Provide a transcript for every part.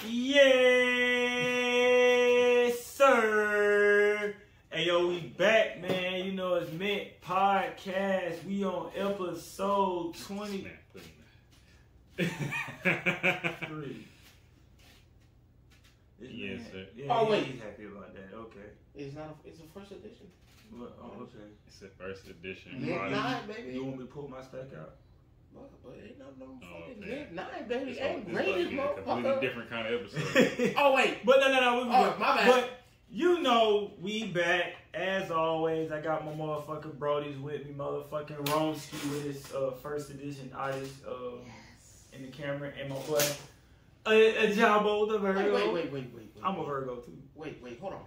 Yes, sir. Hey, yo, we back, man. You know, it's Mint Podcast. We on episode 23. Yes, sir. Yeah, oh, wait. He's happy about that. Okay. It's not. It's a first edition. What? Oh, okay. It's the first edition. Midnight, baby. You want me to pull my stack out? But ain't no fucking man. midnight, baby. It's Ain't about great to as be a completely motherfucker. different kind of episode. Oh wait. But no. Oh, my bad. But you know, we back as always. I got my motherfucking Brodies with me, motherfucking Romski with his first edition artist in the camera, and my boy a Jabo the Virgo. Wait. I'm a Virgo too. Wait, hold on.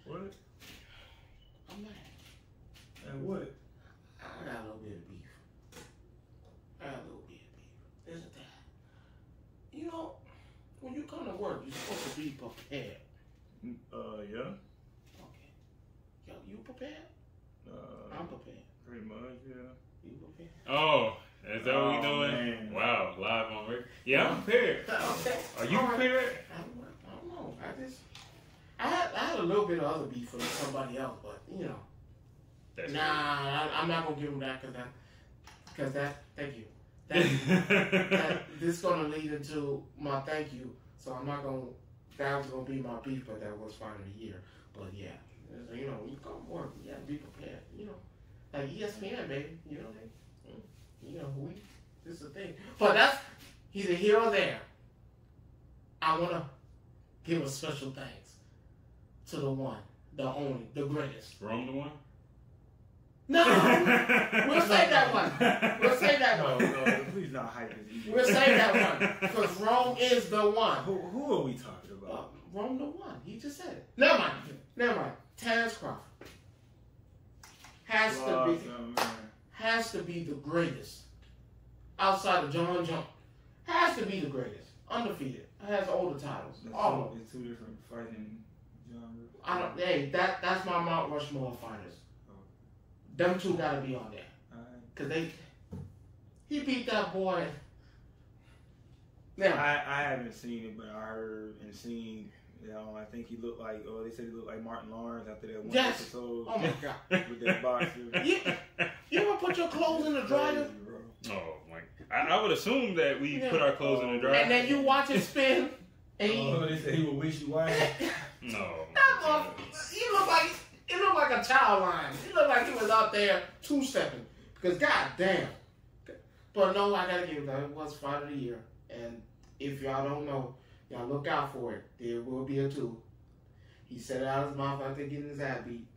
What? I'm mad. And what? I got a little bit of beef. Isn't that? You know, when you come to work, you're supposed to be prepared. Yeah. Okay. Yo, you prepared? I'm prepared. Pretty much, yeah. You prepared? Oh, is that what we doing? Man. Wow, live on record. Yeah, I'm prepared. Okay. Are you prepared? I don't know. I had a little bit of other beef with somebody else, but you know. That's I'm not gonna give him that because thank you. This is gonna lead into my thank you. So I'm not gonna. That was gonna be my beef, but that was part of the year. But yeah, you know, when you come to work, you gotta be prepared. You know, like ESPN, baby. You know, this is the thing. But that's he's a hero there. I wanna give a special thanks to the one, the only, the greatest. Rome the one? No, we'll save that one. We'll save that one. No, please not hype this either. We'll save that one because Rome is the one. Who are we talking about? Rome the one. He just said it. Never mind. Terrence Crawford has to be the greatest outside of John Jones. Has to be the greatest, undefeated. Has all the titles. All. It's two different fighting genres. Hey, that's my Mount Rushmore fighters. Them two gotta be on there. Cause he beat that boy. Now I haven't seen it, but I heard and seen. You know, I think he looked like. Oh, they said he looked like Martin Lawrence after that one episode. Oh my god. With that boxer. You ever put your clothes in the dryer? Oh my! I would assume that we put our clothes in the dryer. And then you watch it spin. And they said he was wishy-washy. No. He looked like a child line. He looked like he was out there two-stepping. Because goddamn. But no, I gotta give him that. It was fight of the year. And if y'all don't know, y'all look out for it. There will be a 2. He said it out of his mouth after getting his ass beat.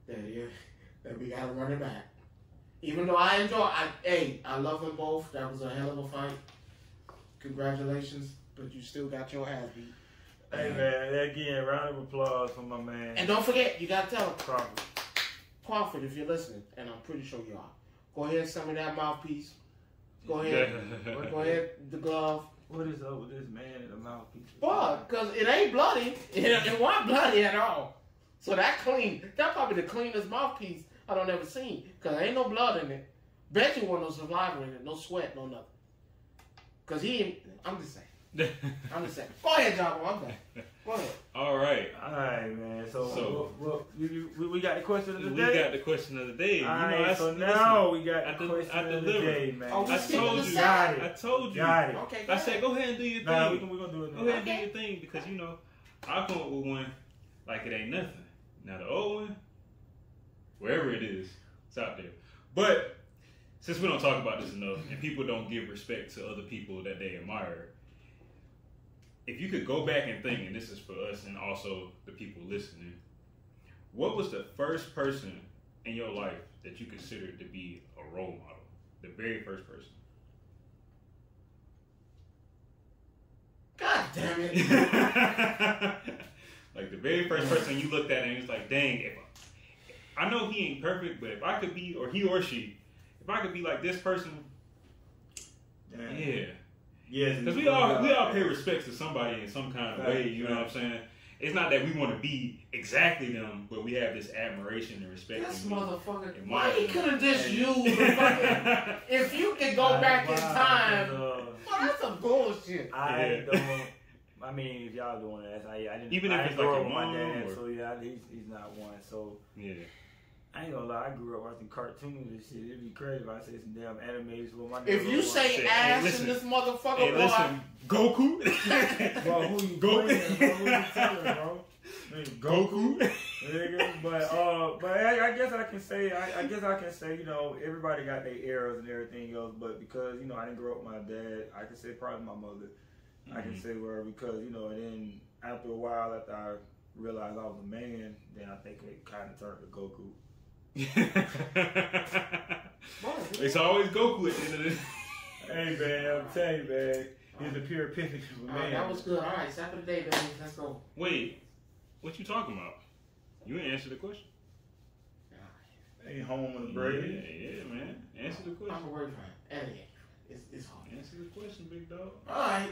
That we gotta run it back. Even though I love them both. That was a hell of a fight. Congratulations. But you still got your ass beat. Hey man, again, round of applause for my man. And don't forget, you gotta tell him. Crawford, if you're listening, and I'm pretty sure you are. Go ahead and send me that mouthpiece. Go ahead. Go ahead, the glove. What is up with this man and the mouthpiece? But, because it ain't bloody. It wasn't bloody at all. So that's probably the cleanest mouthpiece I don't ever seen. Because there ain't no blood in it. Bet you wasn't no saliva in it, no sweat, no nothing. Because I'm just saying. Go ahead, Jabo. I'm done. Go ahead. All right, man. So we got the question of the day. We got the question of the day. Now we got the question of the day, man. Oh, I told you. Got it. Okay. I said, go ahead and do your thing. Nah, we're gonna do it. Go ahead and do your thing because I'll come up with one like it ain't nothing. Now the old one, wherever it is, it's out there. But since we don't talk about this enough and people don't give respect to other people that they admire. If you could go back and think, and this is for us and also the people listening, what was the first person in your life that you considered to be a role model? The very first person. God damn it. Like the very first person you looked at and it's like, dang, I know he ain't perfect, but if I could be, or he or she, if I could be like this person, damn. Yeah. Yes, because we all pay respects to somebody in some kind of way, you know what I'm saying? it's not that we want to be exactly them, but we have this admiration and respect. This and motherfucker. and Why he them. could have just used the fucking. If you could go back in time. Well, that's some bullshit. I don't. I mean, if y'all doing that, I didn't. Even if I it's grew like up your with my mom dad, or- so yeah, he's not one. So Yeah. I ain't gonna lie, I grew up watching cartoons and shit. It'd be crazy if I say some damn animes with my. If you say Hey, ass listen. in this motherfucker, Hey, boy. listen, Goku. bro, who you Go- playing, bro? Who you telling, bro? Goku. Nigga, but I guess I can say, you know, everybody got their eras and everything else, but because, you know, I didn't grow up with my dad, I can say probably my mother. I can say where because, you know, and then after a while, after I realized I was a man, then I think it kind of turned to Goku. It's always Goku at the end of this. Hey man, I'm telling you, man, he's a pure epiphany of a man. That was good. All right, second of the day, baby. Let's go. Wait, what you talking about? You ain't answer the question. Ain't home on the break. Yeah, man. Answer the I'm question. a word for it. Anyway, it's hard. Answer the question, big dog. All right,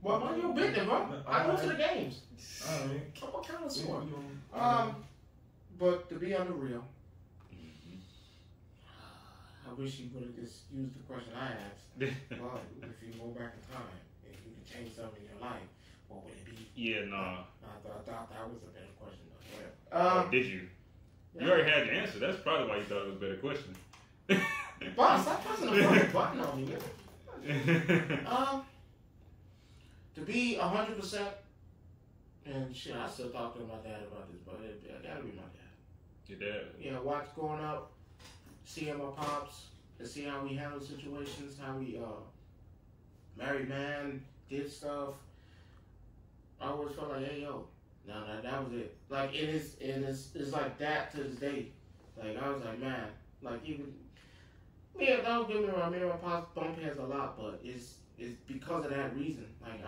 well, mind your business, bro. I go to the games. All right. I'm a connoisseur. But to be on the real, I wish you would have just used the question I asked. Well, if you go back in time and you could change something in your life, what would it be? Yeah, nah. I thought that was a better question. Did you? You already had the answer. That's probably why you thought it was a better question. Boss, stop pressing the fucking button on me, man. To be 100%, and shit, I still talk to my dad about this, but it gotta be my dad. Your dad? Yeah, watch growing up, seeing my pops, and see how we handle situations, how we married man, did stuff. I always felt like, hey yo, no, that was it. Like it's like that to this day. Like I was like, man, like even don't get me wrong, me and my pops bump heads a lot, but it's because of that reason. Like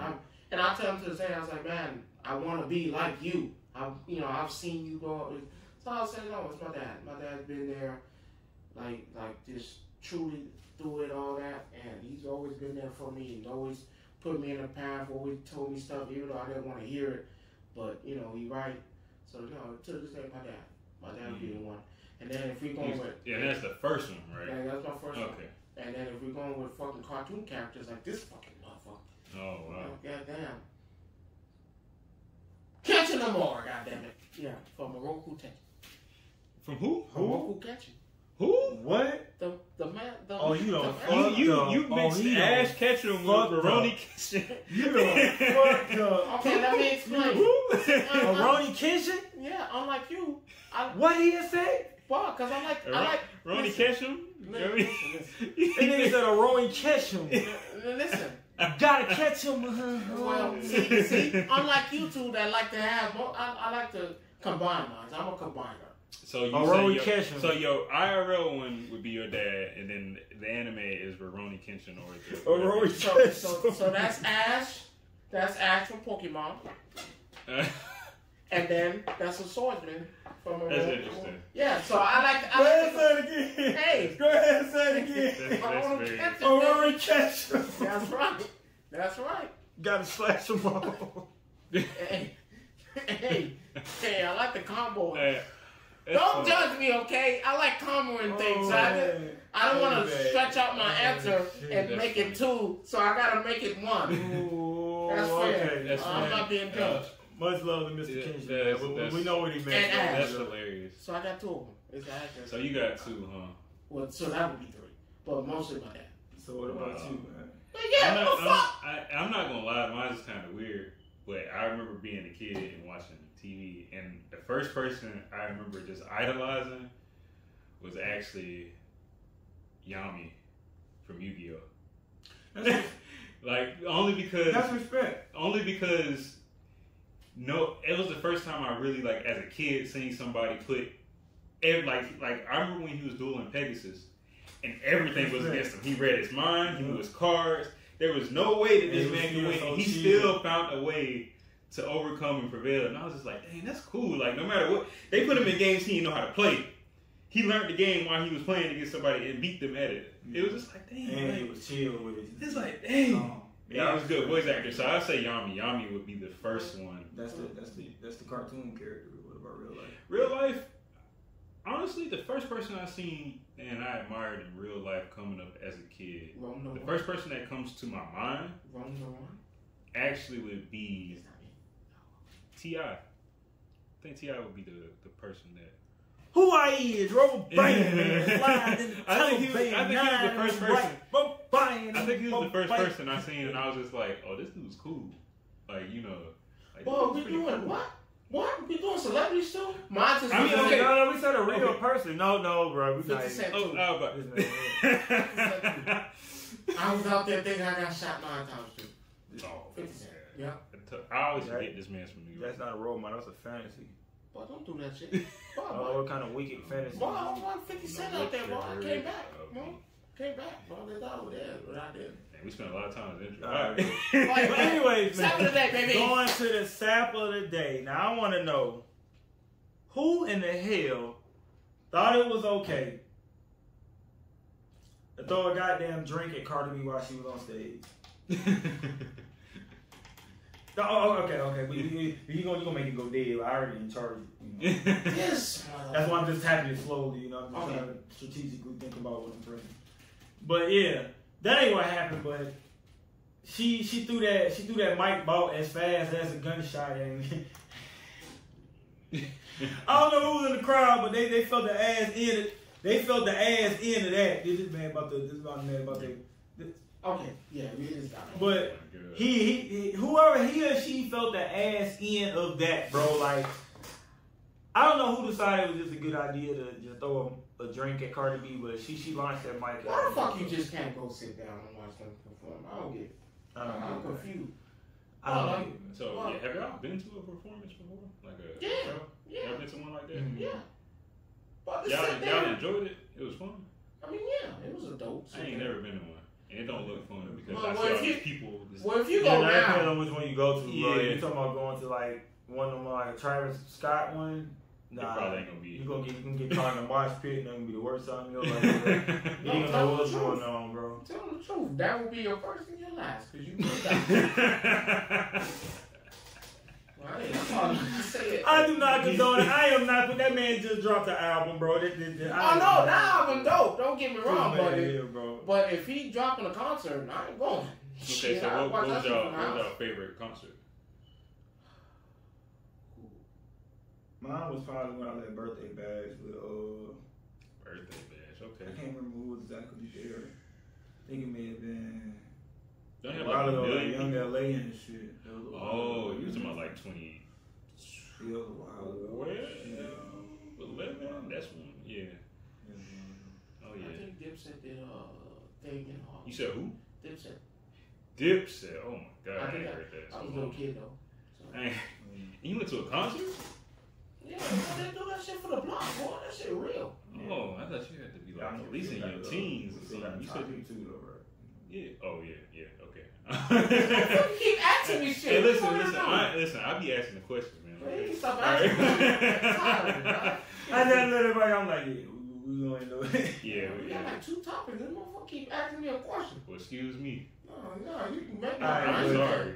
I tell him to this day, I was like, man, I want to be like you. I've seen you grow up. So I was saying, no, it's my dad. My dad's been there, like just truly through it, all that, and he's always been there for me. He's always put me in a path, always told me stuff, even though I didn't want to hear it. But he right. So no, to this day, my dad would be the one. And then if we're going with that's the first one, right? Yeah, that's my first one. Okay. And then if we're going with fucking cartoon characters like this fucking motherfucker. Oh wow. Goddamn. Catching them more, goddammit. Yeah, from Moroku Tekken. From who? Moroku Catching. Who? What? The man. You mixed Ash Ketchum with Roni Kitchen. You done fucked up. Okay, let me explain. Roni Kitchen? Yeah, unlike you. What he say? Well, because I like Ronnie Ketchum? Listen. That nigga said a Roni Ketchum. Listen. Gotta catch him. Well, see, unlike you two that like to have, I like to combine mine. I'm a combiner. So you say your IRL one would be your dad, and then the anime is Rurouni Kenshin or So that's Ash. That's Ash from Pokemon. And then that's a swordsman from a. That's interesting. Yeah, so I like. Go ahead and say it again. Hey, go ahead and say it again. Rurouni Kenshin. That's right. That's right. Gotta slash them all. Hey, I like the combo. Don't funny. judge me, okay? I like comboing things. I don't want to stretch out my answer and make it two, so I gotta make it one. Ooh, that's fair. Okay, that's I'm not being judged. Much love to Mr. Kenshin. We know what he meant. And that's hilarious. So I got two of them. It's so you got two, huh? Well, so that would be three, but mostly my dad. So what about you, man? I'm not gonna lie, mine's kind of weird, but I remember being a kid and watching TV, and the first person I remember just idolizing was actually Yami from Yu-Gi-Oh. Like only because that's respect. Only because it was the first time I really like as a kid seeing somebody put like I remember when he was dueling Pegasus. And everything was against him. He read his mind. He knew his cards. There was no way that this man could win. And he still found a way to overcome and prevail. And I was just like, dang, that's cool. Like, no matter what. They put him in games he didn't know how to play. He learned the game while he was playing against somebody and beat them at it. It was just like, dang. And he was chill with it. It's like, dang. Yeah, he was a good voice actor. So I'd say Yami. Yami would be the first one. That's the cartoon character. What about real life? Real life, honestly, the first person I seen and I admired in real life coming up as a kid, the first person that comes to my mind actually would be T.I. I think T.I. would be the person that. Who I is, rubber band, I think he was the first person. I think he was the first person I seen, and I was just like, "Oh, this dude's cool." Like, you know. Like, well, we doing cool. What? What? We doing celebrities too? Mine's just. I mean, okay. No, we said a real person. No, bro. We 50 Cent too. I was out there thinking I got shot 9 times too. Oh, 50 Cent. Yeah. I always forget this man's from New York. That's not a role model. That's a fantasy. Boy, don't do that shit. What kind of wicked fantasy? Boy, I was like 50 Cent out there, boy. I came back. Came back, bro. They thought over there, but I didn't. Man, we spent a lot of time in the intro. But anyways, man. Sap of the day, baby. Going to the sap of the day. Now, I want to know, who in the hell thought it was okay to throw a goddamn drink at Cardi B while she was on stage? Okay. You gonna make it go dead. I already in charge. You know. Yes. That's why I'm just tapping it slowly. You know, I'm just trying to strategically think about what I'm pressing. But yeah, that ain't what happened. But she threw that mic bout as fast as a gunshot at me. I don't know who was in the crowd, but they felt the ass in it. They felt the ass end of that. This man about the. Okay, yeah, we just got it. But whoever he or she felt the ass end of that, bro. Like, I don't know who decided it was just a good idea to just throw a drink at Cardi B, but she launched that mic. Why the fuck you just can't go sit down and watch them perform? I don't get it. I'm confused. So, have y'all been to a performance before? Like a show? Yeah. Ever been to one like that? Yeah. But y'all enjoyed it? It was fun? I mean, yeah, it was a dope. I ain't never been to one. And it don't look fun because well, I see all these people. Well, if you go that depends on which one you go to, bro. Yeah. You talking about going to like one of them like a Travis Scott one? Nah, it probably ain't gonna be. You gonna get caught in the mosh pit, and that gonna be the worst time in your life. You don't know what's going on, bro. Tell them the truth. That will be your first and your last, because you did that. I do not condone it. I am not. But that man just dropped an album, bro. Oh no, that album dope. Don't get me wrong, bro. But if he dropping a concert, I ain't going. Okay, so what was y'all favorite concert? Mine was probably when I was at Birthday Bash with Birthday Bash, okay. I can't remember who was exactly there. I think it may have been Don't have like a million Young people? LA and shit. Oh, you was talking about like 20. It was a while ago. Well, 11, that's one, yeah. Oh yeah. I think Dipset did a thing in Harlem. You said who? Dipset. Oh my god, I ain't heard that. I was a little kid though. So. You went to a concert? Yeah, they do that shit for the block, boy. That shit real. Oh, I thought you had to be like at least in your teens or something. You said you too, though, right? Yeah. Oh yeah. Okay. You keep asking me shit. Hey, listen. I be asking the questions, man. Hey, stop asking me. I just let everybody. I'm like, yeah, we gonna know it. Yeah. We got like 2 topics. This motherfucker keep asking me a question. Well, excuse me. No, you can make me. I'm sorry.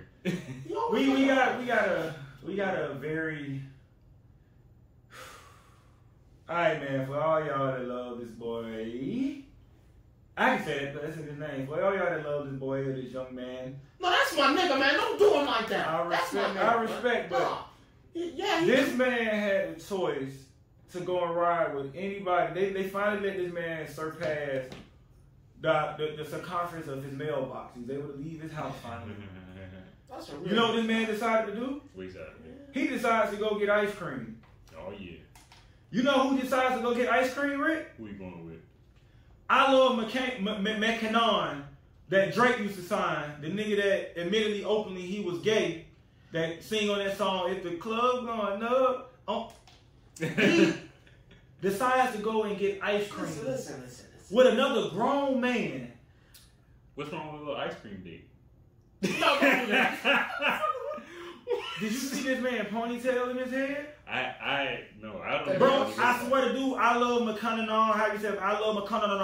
We got a very. Alright, man, for all y'all that love this boy, I can say that, but that's his name. For all y'all that love this boy or this young man. No, that's my nigga, man. Don't do him like that. I respect, but this man had the choice to go and ride with anybody. They finally let this man surpass the circumference of his mailbox. He was able to leave his house finally. That's a real. You know what this man decided to do? What decided? He decides to go get ice cream. Oh, yeah. You know who decides to go get ice cream, Rick? Who you going with? I love McCannon that Drake used to sign. The nigga that admittedly openly he was gay. That sing on that song, If the Club Going Up. He decides to go and get ice cream. Listen. With another grown man. What's wrong with a little ice cream date? No, don't do that. Did you see this man ponytail in his head? I don't Bro, know. I swear to dude, I love McConaughey,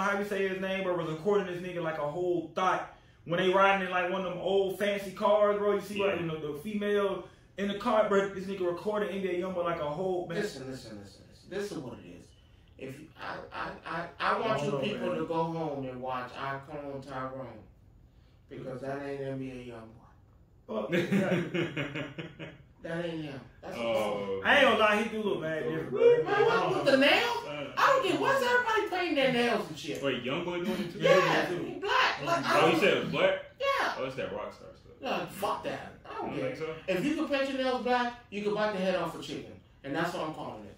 how you say his name, but was recording this nigga like a whole thought when they riding in like one of them old fancy cars, bro. You see like the female in the car, bro. This nigga recording NBA Youngboy like a whole man. Listen. This is what it is. If you, I want you people to go home and watch I Clone Tyrone, because that ain't NBA Youngboy. Fuck. That ain't him. That's I ain't gonna lie, he do look bad different, bro. Man, what with the nails? I don't get. What's everybody painting their nails and shit? Wait, Youngboy doing it too? Yeah, he black. Like, Oh, you said it was black? Yeah. Oh, it's that rock star stuff. No, fuck that. I don't get it. Think so? If you can paint your nails black, you can bite the head off a chicken, and that's what I'm calling it.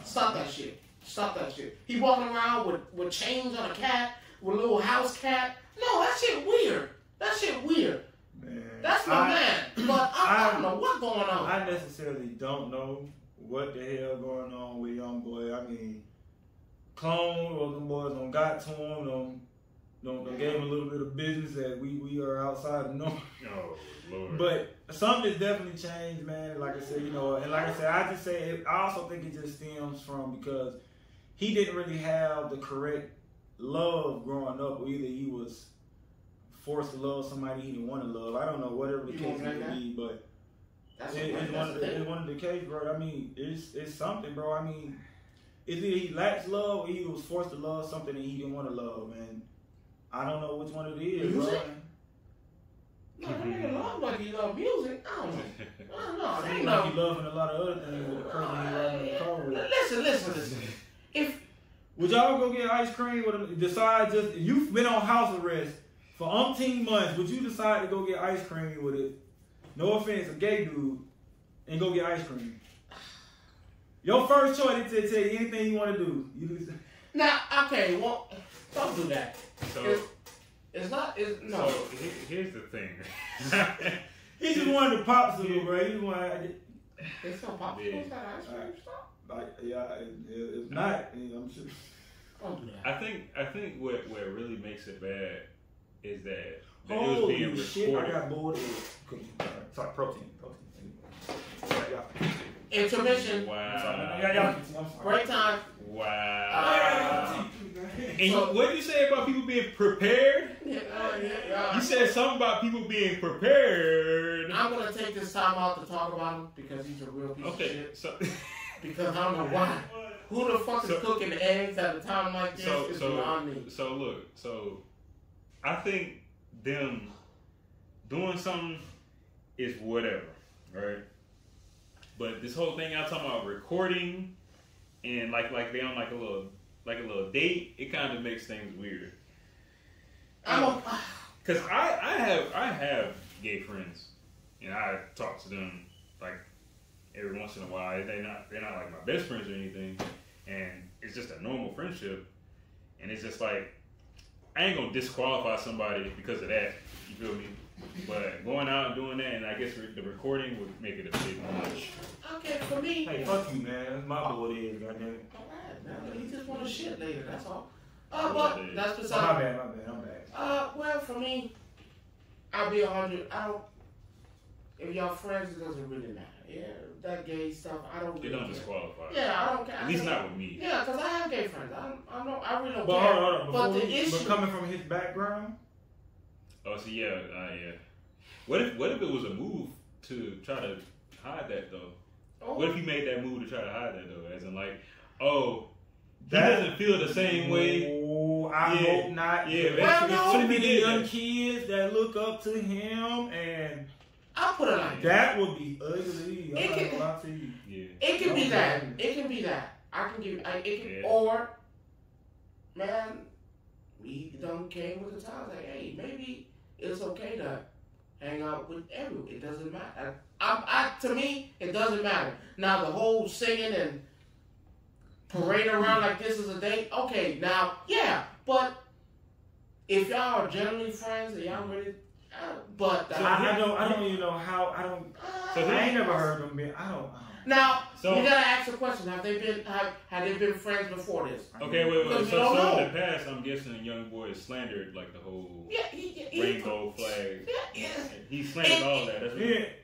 Stop that shit. Stop that shit. He walking around with chains on a cat, with a little house cat. No, that shit weird. That shit weird. Man, That's my man. But I don't know what's going on. I necessarily don't know what the hell going on with Youngboy. I mean, Clone or them boys done got to him, done gave him a little bit of business that we are outside of norm. Oh, Lord. But something's definitely changed, man. Like I said, and like I said, I just say I also think it just stems from because he didn't really have the correct love growing up, or either he was forced to love somebody he didn't want to love. I don't know, whatever the case may be, but it's one of the case, bro. I mean, it's something, bro. I mean, it's either he lacks love or he was forced to love something that he didn't want to love, man. I don't know which one it is, bro. No, I ain't love like he love music. I don't know. Seems like he loving a lot of other things with the person he riding in the car with. Listen. Would y'all go get ice cream with him? Decide just you've been on house arrest for umpteen months. Would you decide to go get ice cream with it? No offense, a gay dude, and go get ice cream. Your first choice is to tell you anything you want to do. Now, okay, well, don't do that. So, No. So here's the thing. He just wanted to popsicle, bro. He just wanted. It's no popsicles at ice cream stop. It's not. I'm sure. Don't do that. I think what really makes it bad is that it was Holy being shit! recorded. I got bored of sorry, protein. Intermission. Wow. Break time. Wow. And what did you say about people being prepared? You said something about people being prepared. I'm gonna take this time out to talk about him because he's a real piece of shit. So Because I don't know why. Who the fuck is cooking eggs at a time like this? Is beyond me. So look, I think them doing something is whatever, right? But this whole thing I'm talking about recording and like they on like a little date, it kind of makes things weird. Because I have gay friends and I talk to them like every once in a while. They're not like my best friends or anything, and it's just a normal friendship. And it's just like I ain't gonna disqualify somebody because of that. You feel me? But going out and doing that, and I guess the recording would make it a bit much. Okay, for me. Hey, fuck you, man. That's my boy is, goddamn. Alright, man. He just want to shit later. That's all. But that's beside. My bad. I'm bad. Well, for me, I'll be 100. I don't. If y'all friends, it doesn't really matter. Yeah, that gay stuff, I don't. It don't disqualify. Yeah, I don't care. At least not with me. Yeah, because I have gay friends. I really don't But care. hold on. But the issue. But coming from his background. Oh, so yeah. What if it was a move to try to hide that though? Oh. What if he made that move to try to hide that though? As in like, he doesn't feel the same way. Oh, I hope not. Yeah, well, there's no, too many young kids that look up to him, and I'll put it like that would be ugly. I'm not gonna lie to you. Yeah. It can be that. It can be that. I can give. Or, man, we done came with the times. Like, hey, maybe it's okay to hang out with everyone. It doesn't matter. To me, it doesn't matter. Now the whole singing and parading around like this is a date. Okay, now yeah, but if y'all are generally friends and y'all really, but I don't even know how. I ain't never heard them be. I don't. Now we gotta ask the question: Have they been friends before this? Okay, wait. So in the past, I'm guessing Youngboy slandered like the whole rainbow flag. Yeah. He slandered all that. That's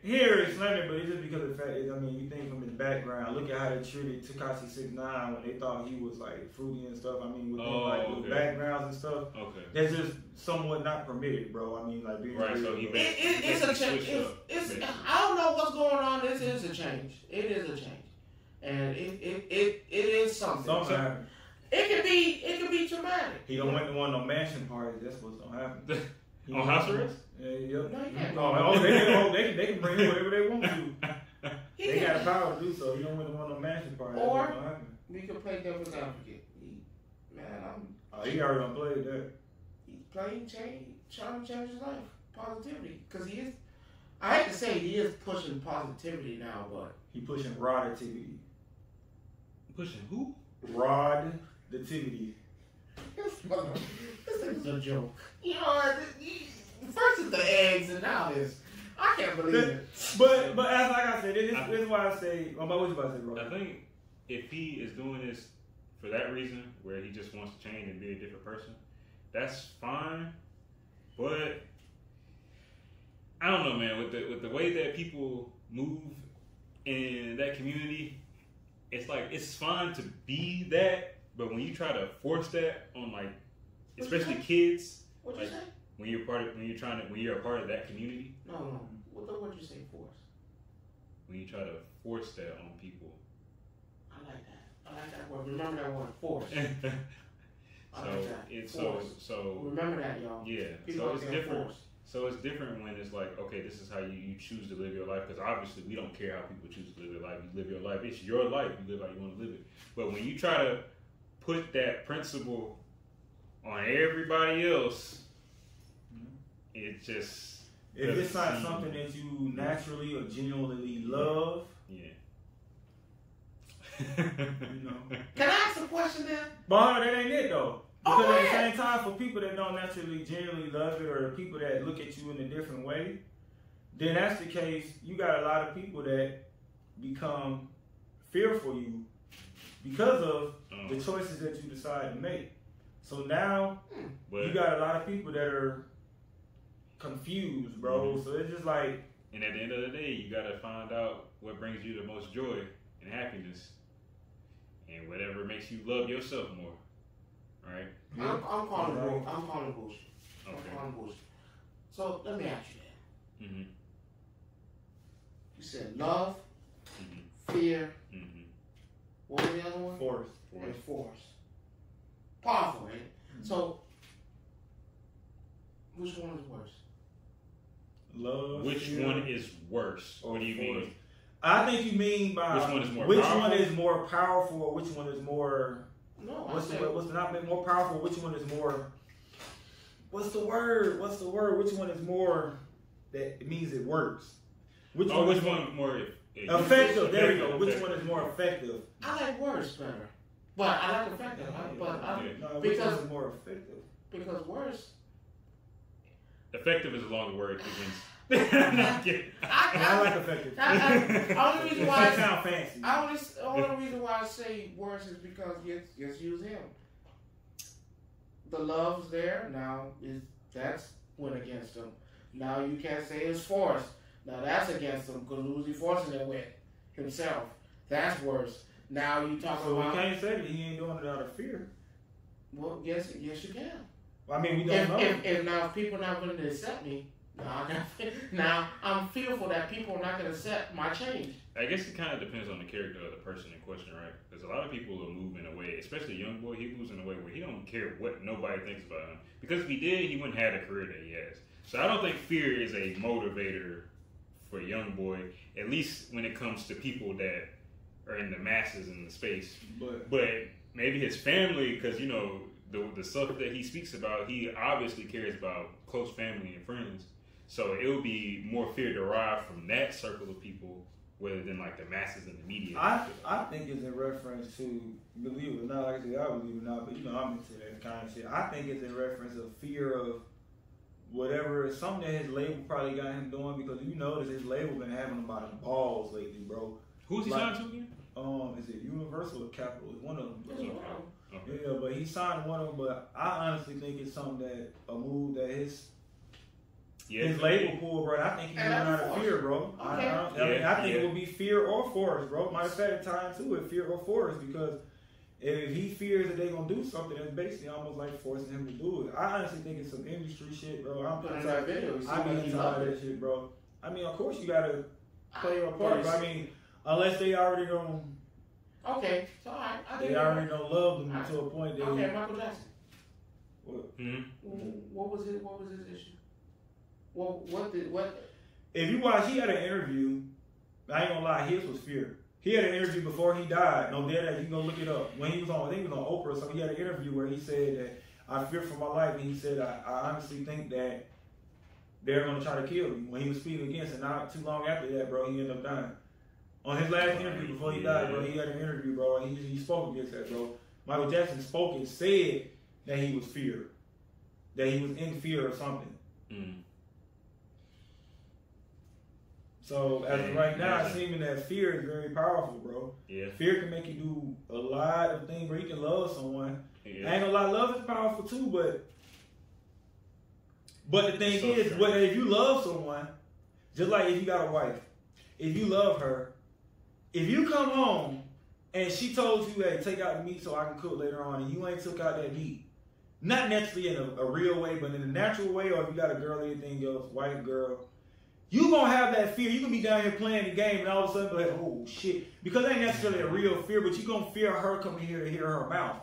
He already slandered, but it's just because of the fact is, I mean, you think from his background, look at how they treated Tekashi 6ix9ine when they thought he was like fruity and stuff. I mean, with the backgrounds and stuff. Okay. That's just somewhat not permitted, bro. I mean, like being right. So he it's a change. I don't know what's going on. This is a change. It is a change, and it is something. Something happened. It could be traumatic. He don't want to want no mansion parties. That's what's gonna happen. On house arrest? Yep. No, you can't. They can bring him whatever they want to. They got the power to do so. You don't want no mansion parties. Or we could play devil's advocate. He already done played that. He's trying to change his life. Positivity, because he is. I hate to say he is pushing positivity now, but he pushing rod-ativity. Pushing who? Rod-ativity. This is a joke. You know, first it's the eggs, and now this. I can't believe it. But as like I said, this is why I say. What you about to say, bro? I think if he is doing this for that reason, where he just wants to change and be a different person, that's fine. But I don't know, man. With the way that people move in that community, it's like it's fine to be that, but when you try to force that on like, especially kids, what'd like, you say? when you're a part of that community. No. What'd you say? Force. When you try to force that on people. I like that word. Remember that word, force. So remember that, y'all. Yeah. People so it's different. Force. So it's different when it's like, okay, this is how you choose to live your life. Because obviously we don't care how people choose to live their life. You live your life. It's your life. You live how you want to live it. But when you try to put that principle on everybody else, it just. If it's not something that you naturally or genuinely love, yeah. you know. Can I ask a question then? But that ain't it though. Because at the same time, for people that don't naturally genuinely love it, or people that look at you in a different way, then that's the case. You got a lot of people that become fearful you because of the choices that you decide to make. So now you got a lot of people that are confused, bro. Mm-hmm. So it's just like. And at the end of the day, you gotta find out what brings you the most joy and happiness, and whatever makes you love yourself more. Right? I'm calling bullshit. I'm calling bullshit. Okay. I'm calling bullshit. So let me ask you that. Mm-hmm. You said love, fear. Mm-hmm. What was the other one? Force. And force. Powerful, right? Mm-hmm. So which one is worse? Love. Which one is worse? What do you mean? I think you mean by which one is more which powerful? one is more powerful, or which one is more. No, what's not more powerful? Which one is more? What's the word? Which one is more? That it means it works. Which one is more effective? There we go. Which one is more effective? I like worse better, but I like effective. Which one is more effective? Because worse. Effective is a longer word against. I like effective. Only reason why it sound fancy. Only reason why I say worse is because just use him. The love's there now. That's went against him. Now you can't say it's forced. Now that's against him because Uzi forcing it with himself. That's worse. Now you talking about. We can't say that he ain't doing it out of fear. Well, yes, you can. I mean, we don't know. If people not going to accept me, now I'm fearful that people are not going to accept my change. I guess it kind of depends on the character of the person in question, right? Because a lot of people will move in a way, especially Youngboy, he moves in a way where he don't care what nobody thinks about him. Because if he did, he wouldn't have the career that he has. So I don't think fear is a motivator for Youngboy, at least when it comes to people that are in the masses in the space. But maybe his family, because, you know, the stuff that he speaks about, he obviously cares about close family and friends. So it would be more fear derived from that circle of people rather than like the masses and the media. I think it's in reference to, believe it or not, like I said, I believe it or not, but you know I'm into that kind of shit. I think it's in reference of fear of whatever, something that his label probably got him doing, because you notice his label been having him by the balls lately, bro. Who's he signed to again? Is it Universal or Capitol? It's one of them. Okay. Yeah, but he signed one of them. But I honestly think it's something that a move that his his label pulled, bro. I think he's running out of fear, bro. Okay. I think it will be fear or force, bro. Matter of fact, time too with fear or force, because if he fears that they're gonna do something, it's basically almost like forcing him to do it. I honestly think it's some industry shit, bro. I'm But in that video, I'm into that shit, bro. I mean, of course you gotta play your part, but I mean, unless they already don't. Okay, so alright. They already don't love them to a point that. Okay, Michael Jackson. What? What was his issue? What? If you watch, he had an interview. I ain't gonna lie, his was fear. He had an interview before he died. No, dead ass. You can go look it up. When he was on, I think he was on Oprah. So he had an interview where he said that I fear for my life, and he said I honestly think that they're gonna try to kill me. When he was speaking against it, not too long after that, bro, he ended up dying. On his last interview before he died, bro, he had an interview, bro, and he spoke against that, bro. Michael Jackson spoke and said that he was feared, that he was in fear of something. So as of right now, it's seeming that fear is very powerful, bro. Yeah. Fear can make you do a lot of things where you can love someone. Yeah. I ain't gonna lie, love is powerful too, but the thing is, if you love someone, just like if you got a wife, if you love her, if you come home and she told you, hey, take out the meat so I can cook later on, and you ain't took out that meat, not necessarily in a real way, but in a natural way, or if you got a girl or anything else, white girl, you gonna have that fear. You gonna be down here playing the game, and all of a sudden be like, oh shit, because it ain't necessarily a real fear, but you gonna fear her coming here to hear her mouth.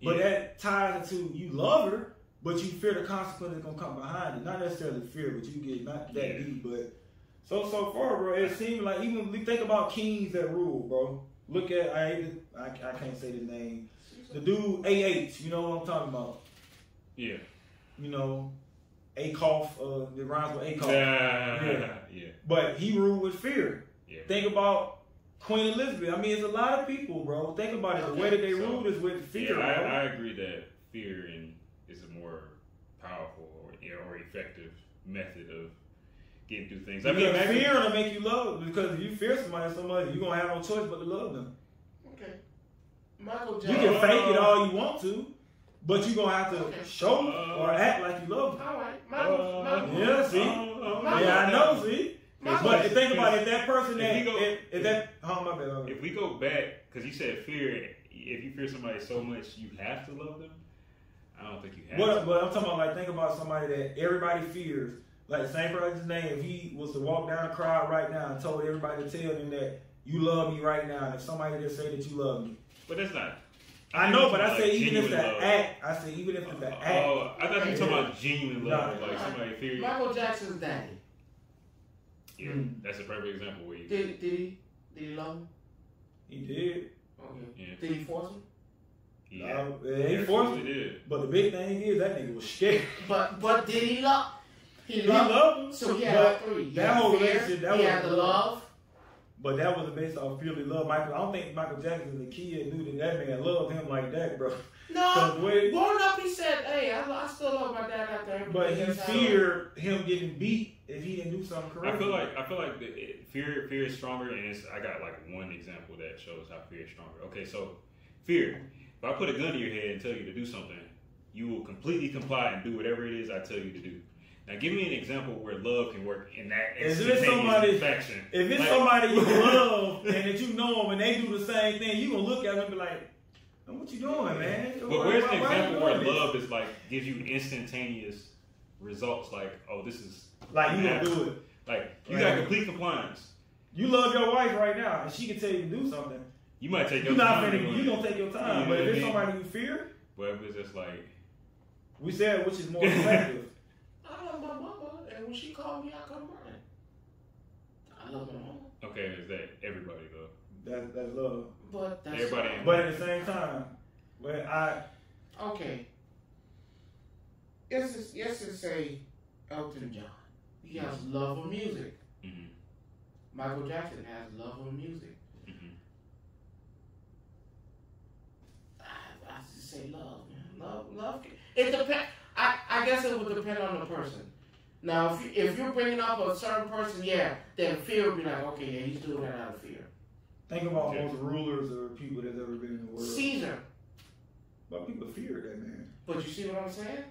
But that ties into you love her, but you fear the consequences gonna come behind it. Not necessarily fear, but you get not that deep. But so far, bro, it seems like even we think about kings that rule, bro. Look at I can't say the name. The dude A8, you know what I'm talking about? Yeah. You know, Akoff, it rhymes with Akoff. Yeah. But he ruled with fear. Yeah. Think about Queen Elizabeth. I mean, it's a lot of people, bro. Think about it. The way that they ruled is with fear. Yeah, bro. I agree that fear is a more powerful or effective method of getting through things. I mean, fear will make you love, because if you fear somebody so much, you're gonna have no choice but to love them. Okay. Michael Jackson. You can fake it all you want to, but you're gonna have to show or act like you love them. All right. Michael. Yeah, see? I know, see? But think about it, if that person if we go back, because you said fear, if you fear somebody so much you have to love them, I don't think you have to. But I'm talking about, like, think about somebody that everybody fears. Like the same person's name, if he was to walk down the crowd right now and told everybody to tell them that you love me right now, and if somebody just say that you love me. But that's not. I know, but I say like even if the love. act, I say even if the act. Oh, I thought you were talking about genuine love, like somebody fear you. Michael Jackson's daddy. Yeah, that's a perfect example where you. Did he love him? He did. Okay. Yeah. Did he force him? Yeah, he forced him. But the big thing is that nigga was scared. But did he love? He loved him. So he had three. That whole relationship, he had the love. But that wasn't based off purely love. I don't think Michael Jackson, the kid, knew that man loved him like that, bro. No. Growing up, he said, "Hey, I still love my dad after everything." But he feared him getting beat if he didn't do something correct. I feel like fear is stronger, and I got like one example that shows how fear is stronger. Okay, so fear. If I put a gun to your head and tell you to do something, you will completely comply and do whatever it is I tell you to do. Now, give me an example where love can work in that instantaneous affection. If it's somebody you love and that you know them and they do the same thing, you gonna look at them and be like, "What you doing, man?" But where's an example where love is like gives you instantaneous results? Like, oh, this is like you gonna do it. Like you got complete compliance. You love your wife right now, and she can tell you to do something. You might take your time. You gonna take your time, but if it's somebody you fear, well, if it's just like we said, which is more effective. I love my mama, and when she called me, I come running. I love my mama. Okay, is that everybody though? That's love. But that's everybody. But at the same time, okay. Let's just say Elton John. He has love of music. Mm-hmm. Michael Jackson has love of music. Mm-hmm. I just say love, man. Love. It depends. I guess it would depend on the person. Now, if you're bringing up a certain person, then fear would be like, okay, yeah, he's doing that out of fear. Think about most rulers or people that's ever been in the world. Caesar. But people fear that man. But you see what I'm saying?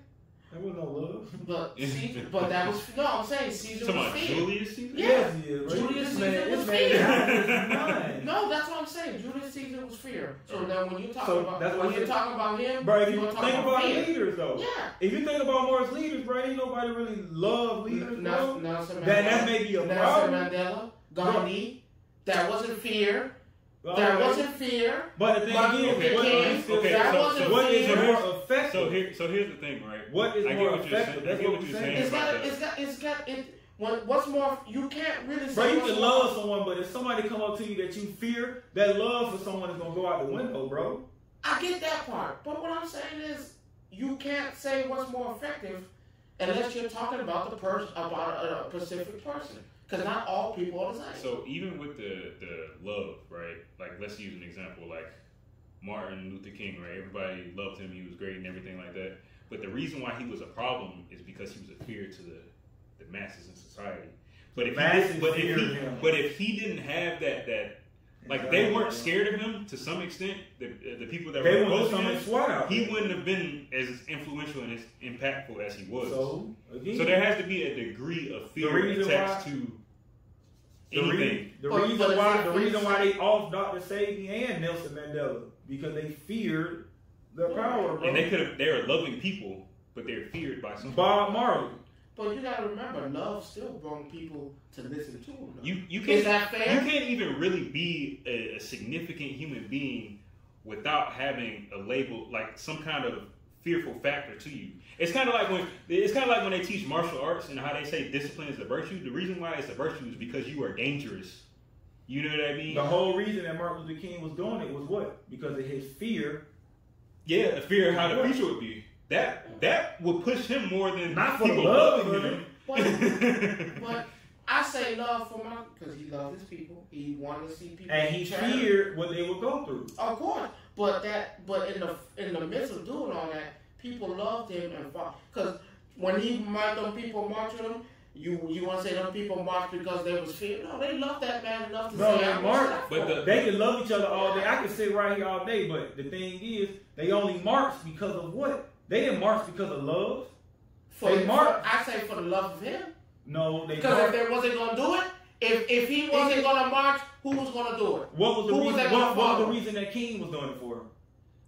There was no love. But Caesar, but that was no. I'm saying Caesar was fear. Julius Caesar? Yeah. He is, Julius Caesar was fear. No, that's what I'm saying. Julius Caesar was fear. So then when you talk about him, bro, if you think about fear. leaders though. Yeah. If you think about more as leaders, bro, ain't nobody really love leaders, bro. Nelson Mandela. That may be a Nelson problem. Mandela, Gandhi. That wasn't fear. Well, That wasn't fear. But the thing is, what is more effective? So here's the thing, right? What is more effective? That's what we're saying. What's more? You can't really say. Bro, you can love someone, but if somebody come up to you that you fear, that love for someone is gonna go out the window, bro. I get that part, but what I'm saying is, you can't say what's more effective unless you're talking about the person, about a specific person. Because not all people are the same. So even with the love, right? Like, let's use an example, like Martin Luther King, right? Everybody loved him. He was great and everything like that. But the reason why he was a problem is because he was a fear to the masses in society. But if he didn't have that like, they weren't scared of him to some extent. The people that were opposed to him, he wouldn't have been as influential and as impactful as he was. So there has to be a degree of fear attached to anything. The reason why they off Dr. Sebi and Nelson Mandela, because they feared their power, bro. And they were loving people, but they're feared by something. Bob Marley. But you gotta remember, love still brought people to listen to him. You can't, is that fair? You can't even really be a significant human being without having a label, like some kind of fearful factor to you. It's kind of like when they teach martial arts and how they say discipline is a virtue. The reason why it's a virtue is because you are dangerous. You know what I mean? The whole reason that Martin Luther King was doing it was what? Because of his fear. Yeah, the fear of how the future would be. That would push him more than not for people loving him. But I say love for my, because he loved his people. He wanted to see people. And he feared what they would go through. Of course, but in the midst of doing all that, people loved him and fought. Because when he marched, them people marched with him. You want to say them people marched because there was fear? No, they loved that man enough to say they marched. But they can love each other all day. I can sit right here all day, but the thing is, they only marched because of what? They didn't march because of love. I say for the love of him. No, they because if they wasn't gonna do it, if he wasn't gonna march, who was gonna do it? What was the reason? What was the reason that King was doing it for?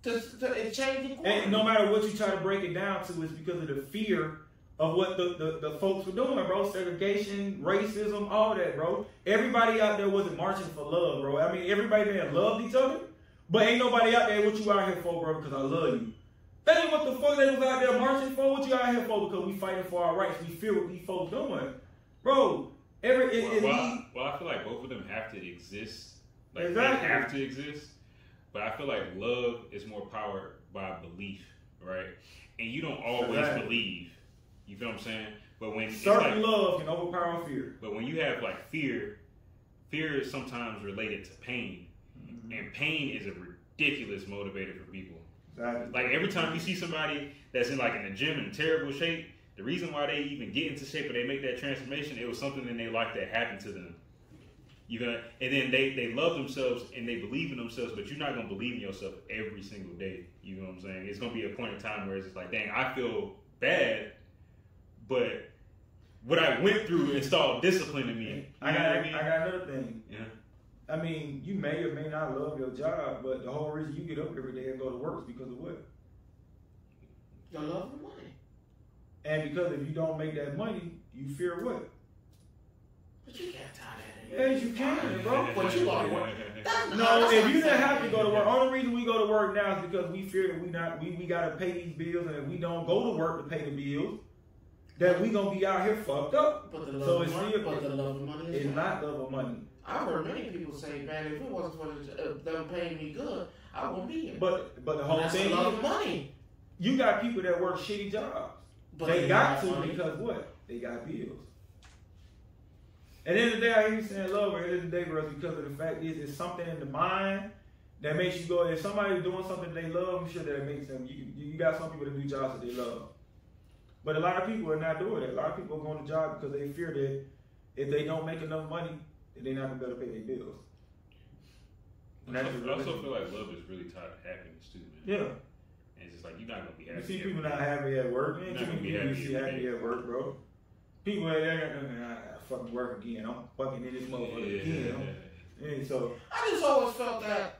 To change the course. And no matter what you try to break it down to, it's because of the fear of what the folks were doing, bro. Segregation, racism, all that, bro. Everybody out there wasn't marching for love, bro. I mean, everybody there loved each other, but ain't nobody out there what you out here for, bro, because I love you. That ain't what the fuck they was out there marching for. What you out here for? Because we fighting for our rights. We fear what these folks doing, bro. Well, I feel like both of them have to exist. Like, exactly. They have to exist. But I feel like love is more powered by belief, right? And you don't always believe. You feel what I'm saying? But when certain love can overpower fear. But when you have like fear is sometimes related to pain, and pain is a ridiculous motivator for people. Exactly. Like every time you see somebody that's in the gym in terrible shape, the reason why they even get into shape or they make that transformation, it was something in their life that happened to them. And then they love themselves and they believe in themselves, but you're not gonna believe in yourself every single day. You know what I'm saying? It's gonna be a point in time where it's just like, dang, I feel bad, but what I went through installed discipline in me. I got another thing. Yeah. I mean, you may or may not love your job, but the whole reason you get up every day and go to work is because of what? The love of money. And because if you don't make that money, you fear what? But you can't tie that in. Yes, you can, bro. But you are work. No, if you didn't have to go to work, only reason we go to work now is because we fear that we gotta pay these bills, and if we don't go to work to pay the bills, that we gonna be out here fucked up. But the love of money is not love of money. I've heard many people say, man, if it wasn't for them paying me good, I wouldn't be here. But the whole thing is money. You got people that work shitty jobs. But they got to because what? They got bills. At the end of the day, I hear you saying love, but at the end of the day, bro, because of the fact is it's something in the mind that makes you go, if somebody's doing something they love, I'm sure that it makes them, you got some people that do jobs that they love. But a lot of people are not doing it. A lot of people are going to jobs because they fear that if they don't make enough money, they're not going to be able to pay their bills. I also feel like love is really tied to happiness too, man. Yeah. it's just like you're not gonna be happy. You see people not happy at work. Man, You're not too gonna many be people happy you see every happy day. at work, bro. People at there, I fucking work again. I'm fucking in this motherfucker again. Yeah, so I just always felt that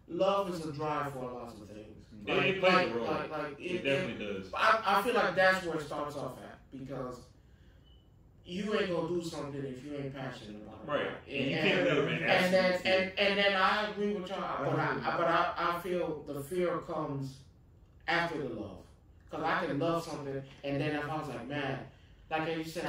love is a drive for lots of things. It plays a role. It definitely does. I feel like that's where it starts off at because you ain't gonna do something if you ain't passionate about it. Right. And you can't live in that. And then I agree with y'all, but I feel the fear comes after the love. Because I can love something, and then if I was like, man, like you said,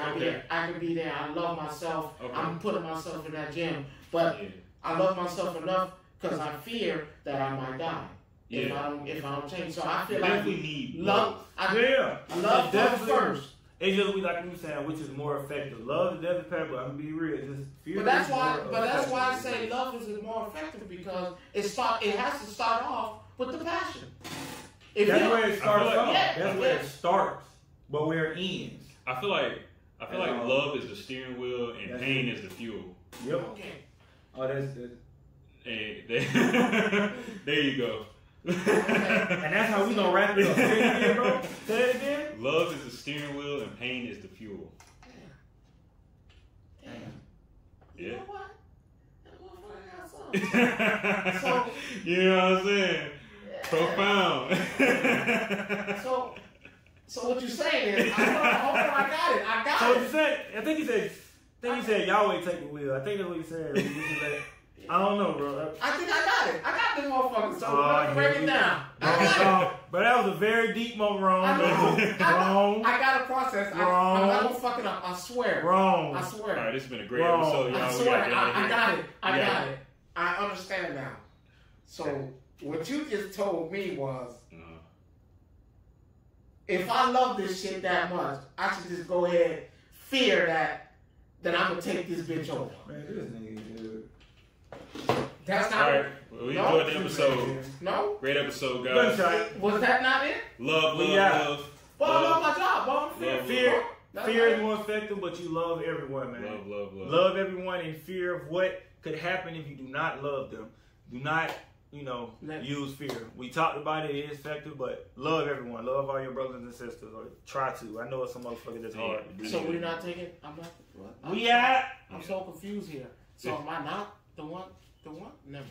I could be there. I love myself. Okay. I'm putting myself in that gym, but I love myself enough because I fear that I might die if I don't change. So I feel like we need love. Love definitely first. It's just like we were saying, which is more effective. Love is definitely better, but I'm gonna be real. Just fear. But that's why I say love is more effective because it has to start off with the passion. That's where it starts off. Yeah, that's where it starts, but where it ends. I feel like love is the steering wheel and pain is the fuel. Yep. Okay. Oh, that's Hey, there you go. and that's how we gonna wrap it up. Say it again, bro. Say it again. Love is the steering wheel and pain is the fuel. Damn. Yeah. You know what? That motherfucker got something. You know what I'm saying? Profound. So what you're saying is, I got it. So what you said? I think you said Yahweh take the wheel. I think that's what you said. I don't know, bro. I think I got it. I got this motherfucker. So break it down. But that was a very deep moment. Wrong. Wrong. I got a process. Wrong. I'm not gonna fuck it up. I swear. Wrong. I swear. All right, this has been a great episode, y'all. I swear. I got it. I got it. I understand now. So what you just told me was, if I love this shit that much, I should just go ahead, fear that I'm gonna take this bitch over. Man, this nigga, dude. That's not. All right, well, we enjoyed the episode. No. Great episode, guys. Was that not it? Love. Well, I love my job. Fear is more effective, but you love everyone, man. Love. Love everyone in fear of what could happen if you do not love them. Do not, use fear. We talked about it. It is effective, but love everyone. Love all your brothers and sisters, or try to. I know it's some motherfucker that's hard. So we're not taking. I'm not. We at. I'm so confused here. So am I not the one? Never mind.